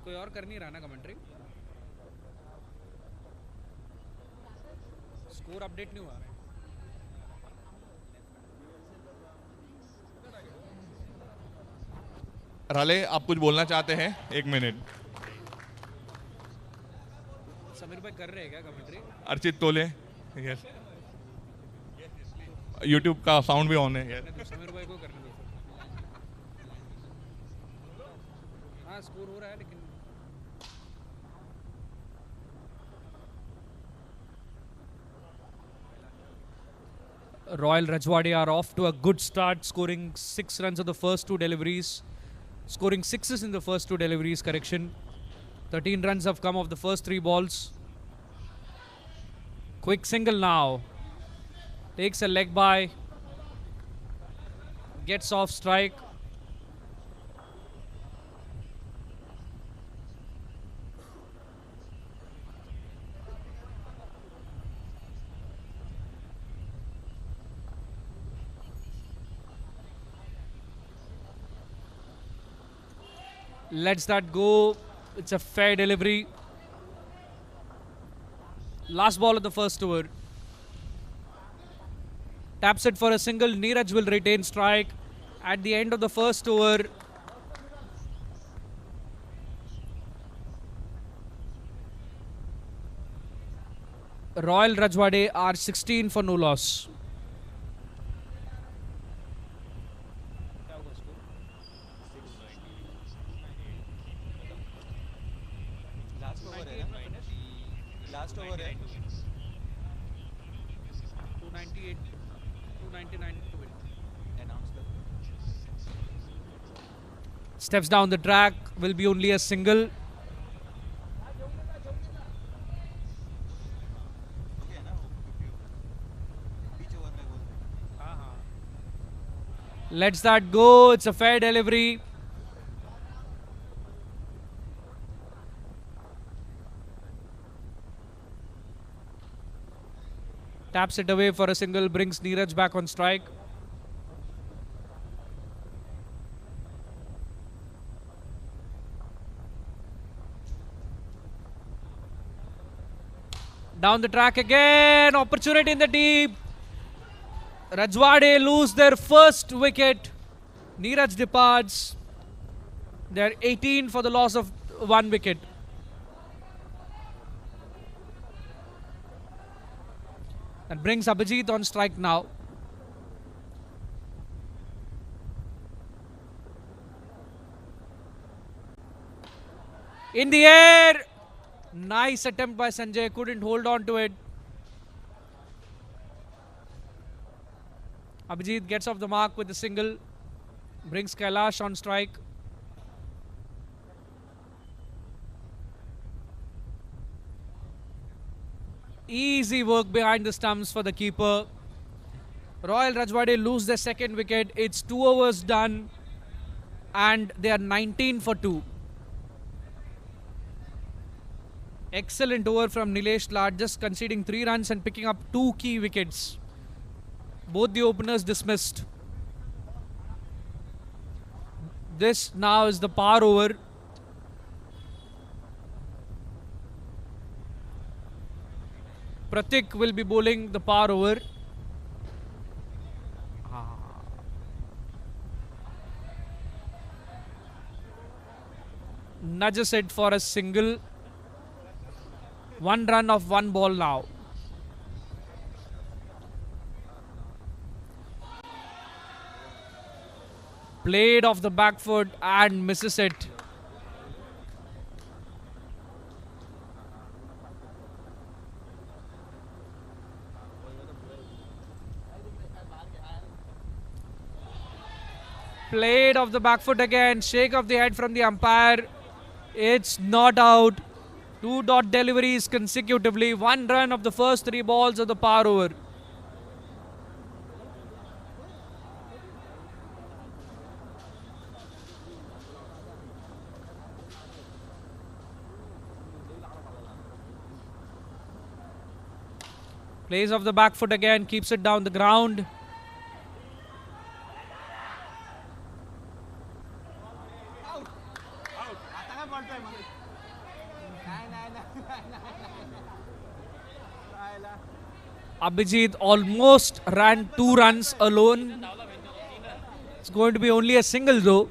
कोई और कर नहीं रहा ना कमेंट्री? स्कोर अपडेट नहीं हुआ। राले आप कुछ बोलना चाहते हैं? 1 मिनट। समीर भाई कर रहे हैं क्या कमेंट्री? अर्चित तोले, यस। यूट्यूब का साउंड भी ऑन है, यस। तो समीर भाई को करने दो। हाँ स्कोर हो रहा है लेकिन Royal Rajwade are off to a good start, scoring 6 runs of the first 2 deliveries. Scoring 6s in the first 2 deliveries, correction. 13 runs have come off the first 3 balls. Quick single now. Takes a leg by. Gets off strike. Lets that go. It's a fair delivery. Last ball of the first over. Taps it for a single. Neeraj will retain strike. At the end of the first over, Royal Rajwade are 16 for no loss. Last over है 298, 299 to win. Steps down the track, will be only a single. Lets that go, it's a fair delivery. Taps it away for a single, brings Neeraj back on strike. Down the track again, opportunity in the deep. Rajwade lose their first wicket. Neeraj departs. They're 18 for the loss of 1 wicket. That brings Abhijit on strike now. In the air. Nice attempt by Sanjay. Couldn't hold on to it. Abhijit gets off the mark with a single. Brings Kailash on strike. Easy work behind the stumps for the keeper. Royal Rajwade lose their second wicket. It's 2 overs done. And they are 19 for 2. Excellent over from Nilesh Lad, just conceding 3 runs and picking up 2 key wickets. Both the openers dismissed. This now is the par over. Pratik will be bowling the par over. Nudges it for a single. 1 run of 1 ball now. Played off the back foot and misses it. Played off the back foot again. Shake of the head from the umpire. It's not out. 2 dot deliveries consecutively. 1 run of the first 3 balls of the par over. Plays off the back foot again. Keeps it down the ground. Abhijit almost ran 2 runs alone. It's going to be only a single though.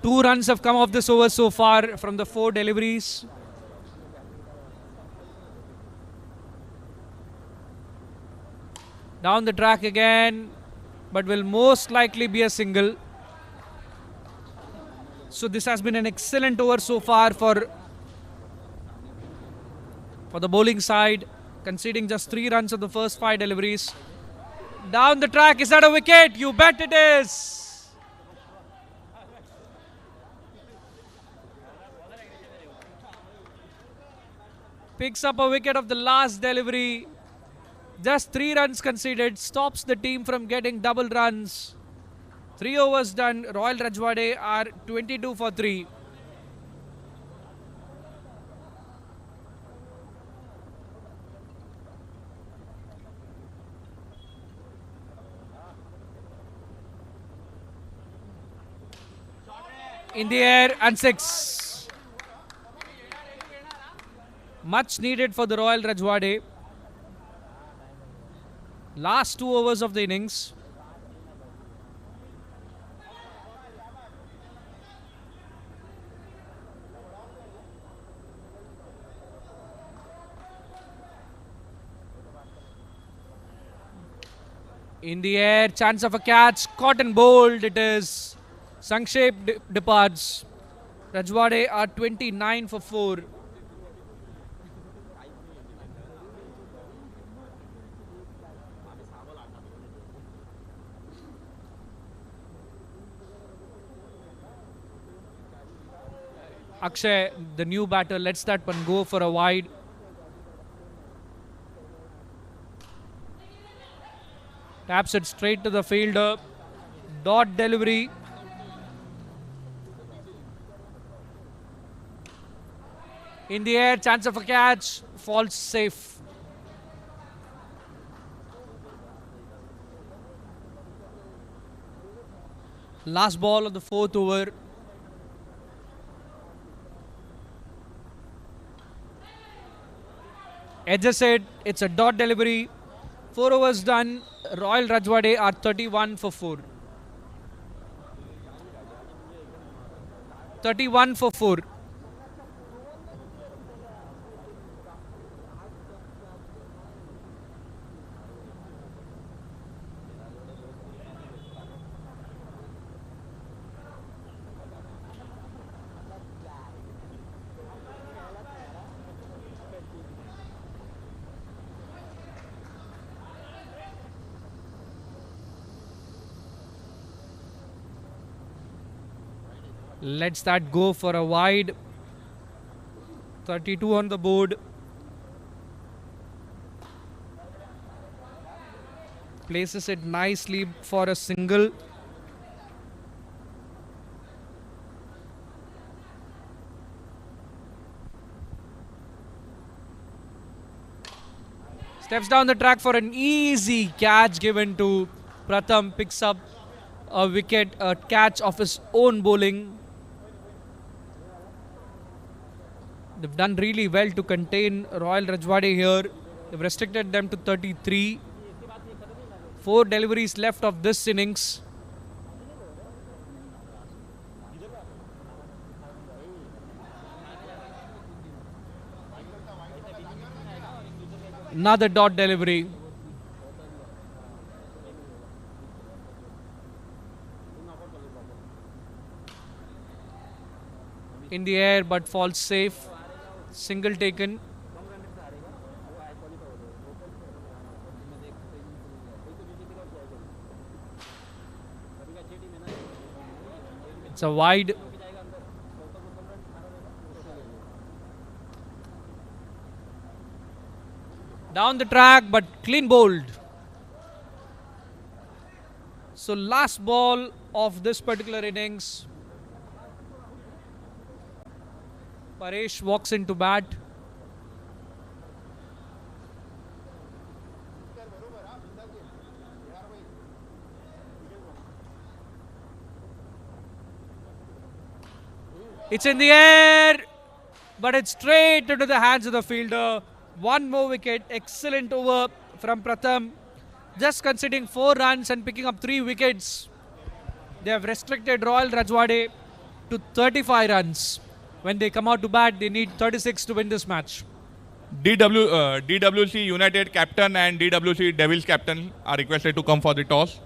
Two runs have come off this over so far from the 4 deliveries. Down the track again, but will most likely be a single. So this has been an excellent over so far for the bowling side, conceding just 3 runs of the first 5 deliveries. Down the track, is that a wicket? You bet it is. Picks up a wicket of the last delivery. Just 3 runs conceded, stops the team from getting double runs. 3 overs done. Royal Rajwade are 22 for 3. In the air and 6. Much needed for the Royal Rajwade. Last 2 overs of the innings. In the air, chance of a catch, caught and bowled. It is. Sankshep departs. Rajwade are 29 for 4. Akshay, the new batter, lets that one go for a wide. Taps it straight to the fielder. Dot delivery. In the air, chance of a catch. Falls safe. Last ball of the 4th over. Edges it. It's a dot delivery. 4 overs done. Royal Rajwade are 31 for 4. 31 for 4. Lets that go for a wide. 32 on the board. Places it nicely for a single. Steps down the track for an easy catch given to Pratham. Picks up a wicket, a catch of his own bowling. They've done really well to contain Royal Rajwade here. They've restricted them to 33. 4 deliveries left of this innings. Another dot delivery. In the air but falls safe. Single taken. It's a wide. Down the track but clean bowled. So last ball of this particular innings. Paresh walks into bat. It's in the air, but it's straight into the hands of the fielder. One more wicket. Excellent over from Pratham. Just conceding 4 runs and picking up 3 wickets. They have restricted Royal Rajwade to 35 runs. When they come out to bat, they need 36 to win this match. DWC United captain and DWC Devils captain are requested to come for the toss.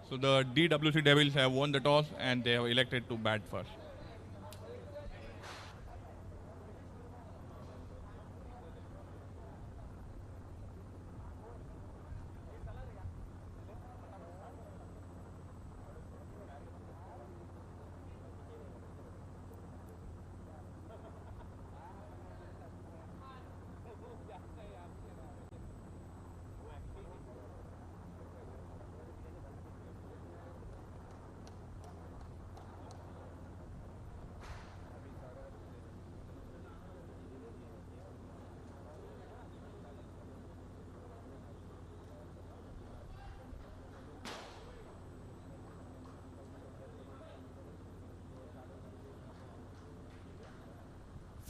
So the DWC Devils have won the toss and they have elected to bat first.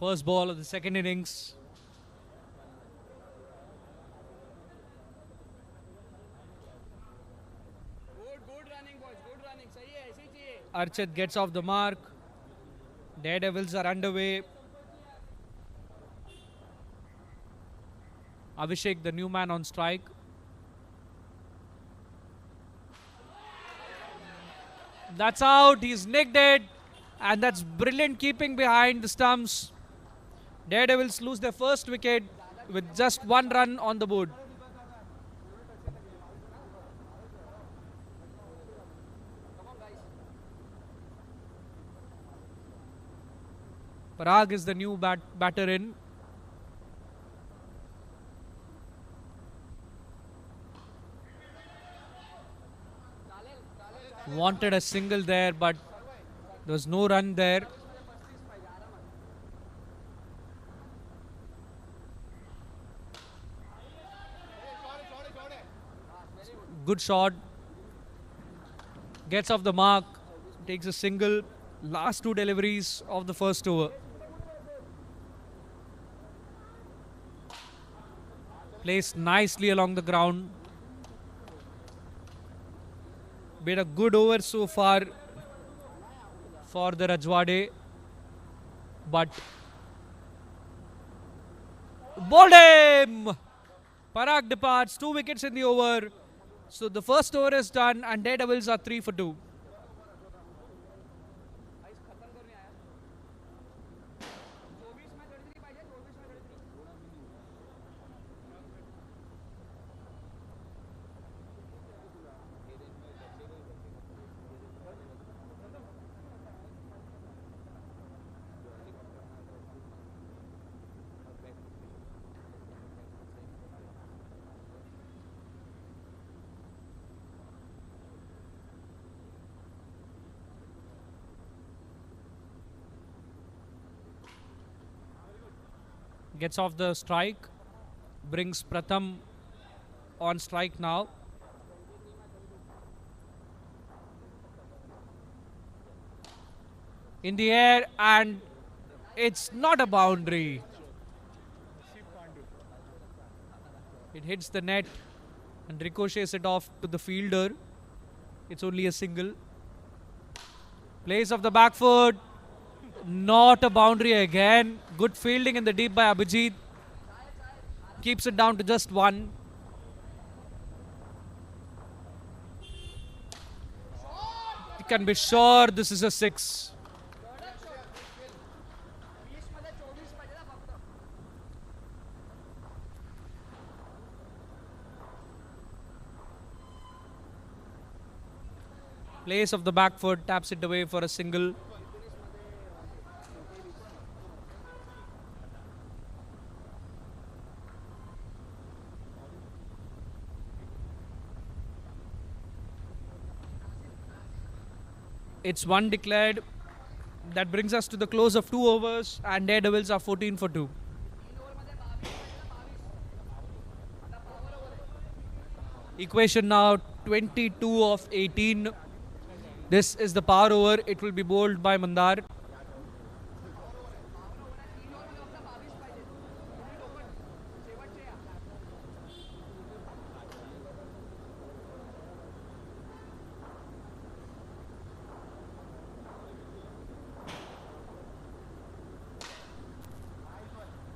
First ball of the second innings. Good running, boys. Good running. सही है, ऐसे ही चाहिए. Archit gets off the mark. Daredevils are underway. Abhishek, the new man on strike. That's out. He's nicked it. And that's brilliant keeping behind the stumps. Daredevils lose their first wicket with just 1 run on the board. Parag is the new batter in. Wanted a single there, but there was no run there. Good shot. Gets off the mark. Takes a single. Last 2 deliveries of the first over. Placed nicely along the ground. Been a good over so far for the Rajwade, but bowled him! Parag departs, 2 wickets in the over. So the first over is done and Daredevils are 3 for 2. Gets off the strike, brings Pratham on strike now. In the air, and it's not a boundary. It hits the net and ricochets it off to the fielder. It's only a single. Plays of the back foot. Not a boundary again. Good fielding in the deep by Abhijit. Keeps it down to just 1. You can be sure this is a 6. Place of the back foot, taps it away for a single. It's one declared. That brings us to the close of 2 overs, and Daredevils are 14 for 2. Equation now 22 of 18. This is the power over. It will be bowled by Mandar.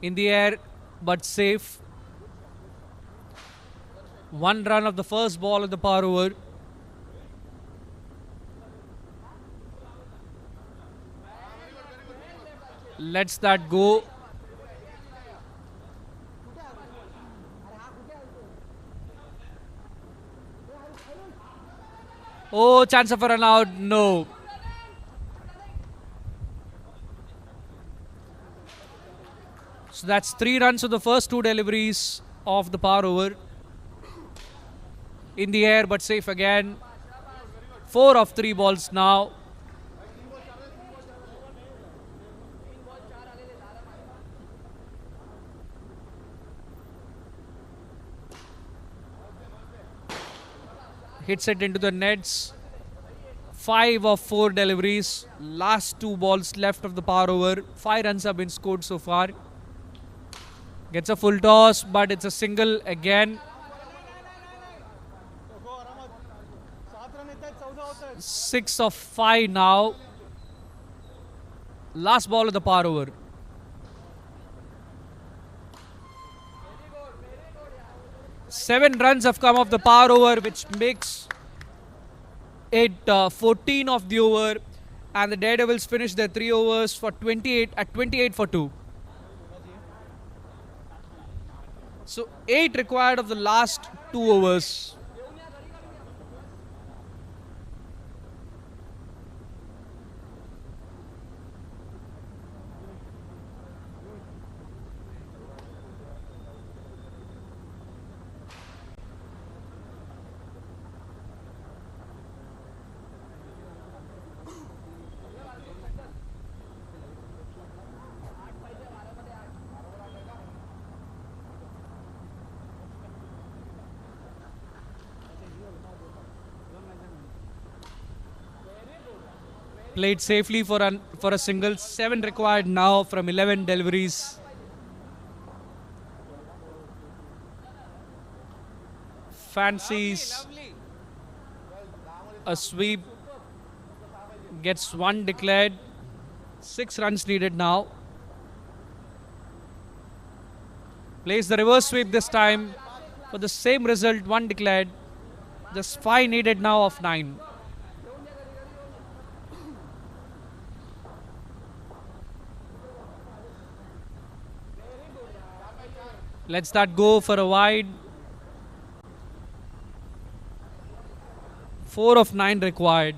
In the air, but safe. 1 run of the first ball of the power over. Lets that go. Oh, chance of a run out. No. So that's 3 runs of the first 2 deliveries of the power over. In the air, but safe again. 4 of 3 balls now. Hits it into the nets. 5 of 4 deliveries. Last 2 balls left of the power over. 5 runs have been scored so far. Gets a full toss, but it's a single again. 6 of 5 now. Last ball of the power over. Seven runs have come off the power over, which makes it 14 of the over. And the Daredevils finish their 3 overs for 28 for 2. So 8 required of the last 2 overs. Played safely for a single. 7 required now from 11 deliveries. Fancies a sweep. Gets 1 declared. 6 runs needed now. Plays the reverse sweep this time for the same result. 1 declared. Just 5 needed now of 9. Lets that go for a wide. 4 of 9 required.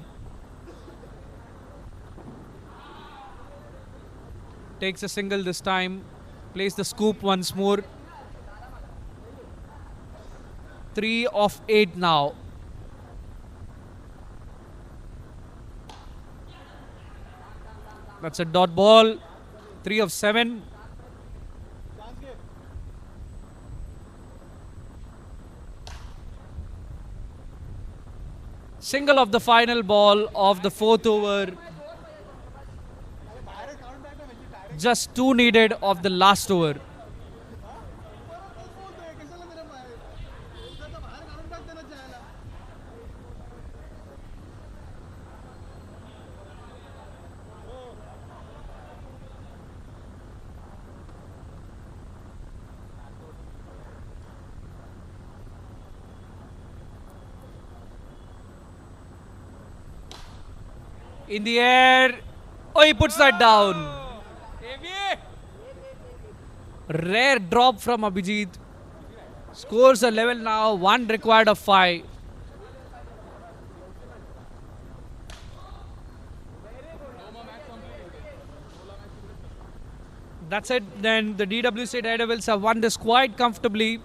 Takes a single this time. Plays the scoop once more. 3 of 8 now. That's a dot ball. 3 of 7. Single of the final ball of the 4th over. Just 2 needed of the last over. In the air. Oh, he puts that down. Rare drop from Abhijit. Scores a level now. 1 required of 5. That's it. Then the DWC Daredevils have won this quite comfortably.